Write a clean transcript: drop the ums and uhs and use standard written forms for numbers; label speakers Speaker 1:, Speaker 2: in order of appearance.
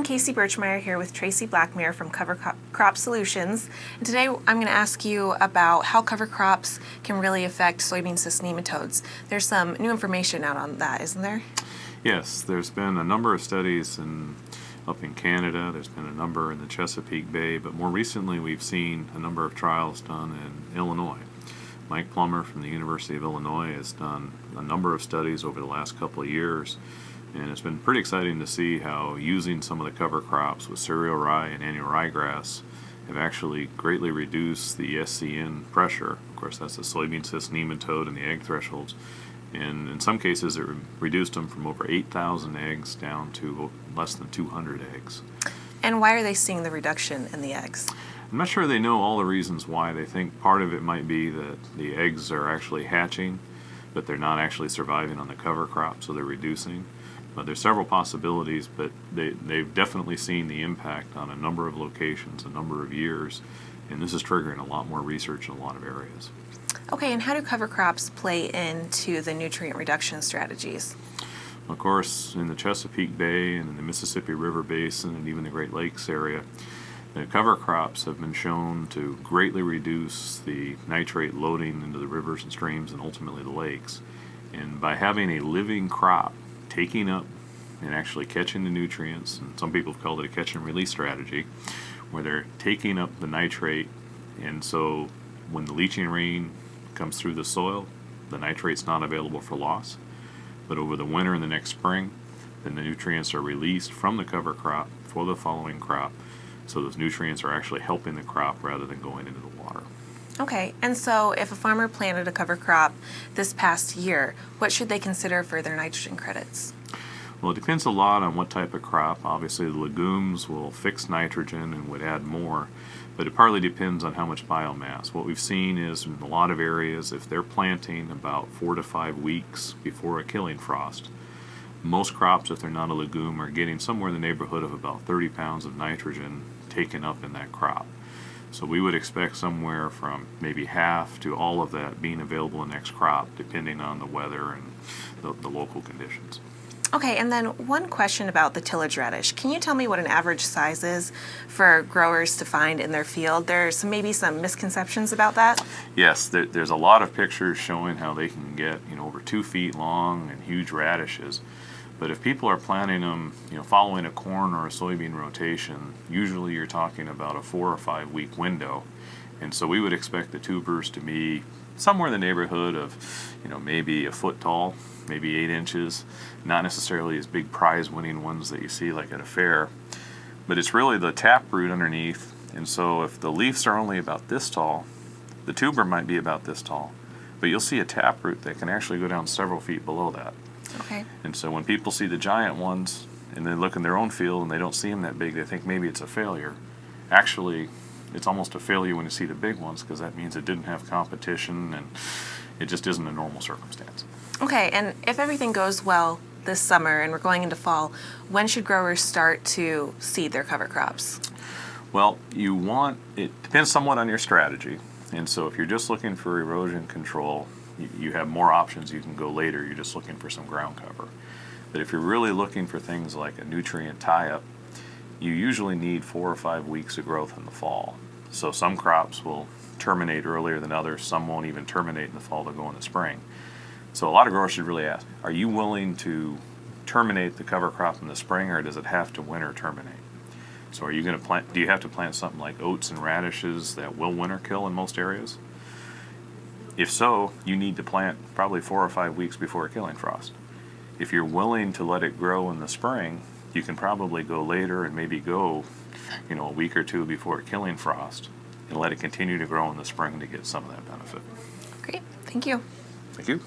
Speaker 1: Kacey Birchmier here with Tracy Blackmer from Cover Crop Solutions. And today I'm going to ask you about how cover crops can really affect soybean cyst nematodes. There's some new information out on that, isn't there?
Speaker 2: Yes, there's been a number of studies up in Canada, there's been a number in the Chesapeake Bay, but more recently we've seen a number of trials done in Illinois. Mike Plummer from the University of Illinois has done a number of studies over the last couple of years, and it's been pretty exciting to see how using some of the cover crops with cereal rye and annual ryegrass have actually greatly reduced the SCN pressure. Of course, that's the soybean cyst nematode and the egg thresholds. And in some cases, it reduced them from over 8,000 eggs down to less than 200 eggs.
Speaker 1: And why are they seeing the reduction in the eggs?
Speaker 2: I'm not sure they know all the reasons why. They think part of it might be that the eggs are actually hatching, but they're not actually surviving on the cover crop, so they're reducing. But there's several possibilities, but they've definitely seen the impact on a number of locations, a number of years, and this is triggering a lot more research in a lot of areas.
Speaker 1: Okay, and how do cover crops play into the nutrient reduction strategies?
Speaker 2: Of course, in the Chesapeake Bay and in the Mississippi River Basin and even the Great Lakes area, the cover crops have been shown to greatly reduce the nitrate loading into the rivers and streams and ultimately the lakes. And by having a living crop taking up and actually catching the nutrients, and some people have called it a catch and release strategy, where they're taking up the nitrate, and so when the leaching rain comes through the soil, the nitrate's not available for loss. But over the winter and the next spring, then the nutrients are released from the cover crop for the following crop. So those nutrients are actually helping the crop rather than going into the water.
Speaker 1: Okay, and so if a farmer planted a cover crop this past year, what should they consider for their nitrogen credits?
Speaker 2: Well, it depends a lot on what type of crop. Obviously, the legumes will fix nitrogen and would add more, but it partly depends on how much biomass. What we've seen is in a lot of areas, if they're planting about 4 to 5 weeks before a killing frost, most crops, if they're not a legume, are getting somewhere in the neighborhood of about 30 pounds of nitrogen taken up in that crop. So we would expect somewhere from maybe half to all of that being available in the next crop, depending on the weather and the local conditions.
Speaker 1: Okay, and then one question about the tillage radish. Can you tell me what an average size is for growers to find in their field? There's maybe some misconceptions about that.
Speaker 2: Yes, there's a lot of pictures showing how they can get over 2 feet long and huge radishes. But if people are planting them, following a corn or a soybean rotation, usually you're talking about a 4 or 5 week window. And so we would expect the tubers to be somewhere in the neighborhood of, maybe a foot tall, maybe 8 inches, not necessarily as big prize winning ones that you see like at a fair, but it's really the taproot underneath. And so if the leaves are only about this tall, the tuber might be about this tall, but you'll see a taproot that can actually go down several feet below that.
Speaker 1: Okay.
Speaker 2: And so when people see the giant ones and they look in their own field and they don't see them that big, they think maybe it's a failure. Actually, it's almost a failure when you see the big ones, because that means it didn't have competition and it just isn't a normal circumstance.
Speaker 1: Okay, and if everything goes well this summer and we're going into fall, when should growers start to seed their cover crops?
Speaker 2: Well, it depends somewhat on your strategy. And so if you're just looking for erosion control, you have more options. You can go later. You're just looking for some ground cover. But if you're really looking for things like a nutrient tie-up, you usually need 4 or 5 weeks of growth in the fall. So some crops will terminate earlier than others. Some won't even terminate in the fall. They'll go in the spring. So a lot of growers should really ask, are you willing to terminate the cover crop in the spring, or does it have to winter terminate? So are you going to plant? Do you have to plant something like oats and radishes that will winter kill in most areas? If so, you need to plant probably 4 or 5 weeks before a killing frost. If you're willing to let it grow in the spring, you can probably go later and maybe go, a week or 2 before a killing frost and let it continue to grow in the spring to get some of that benefit.
Speaker 1: Great, thank you.
Speaker 2: Thank you.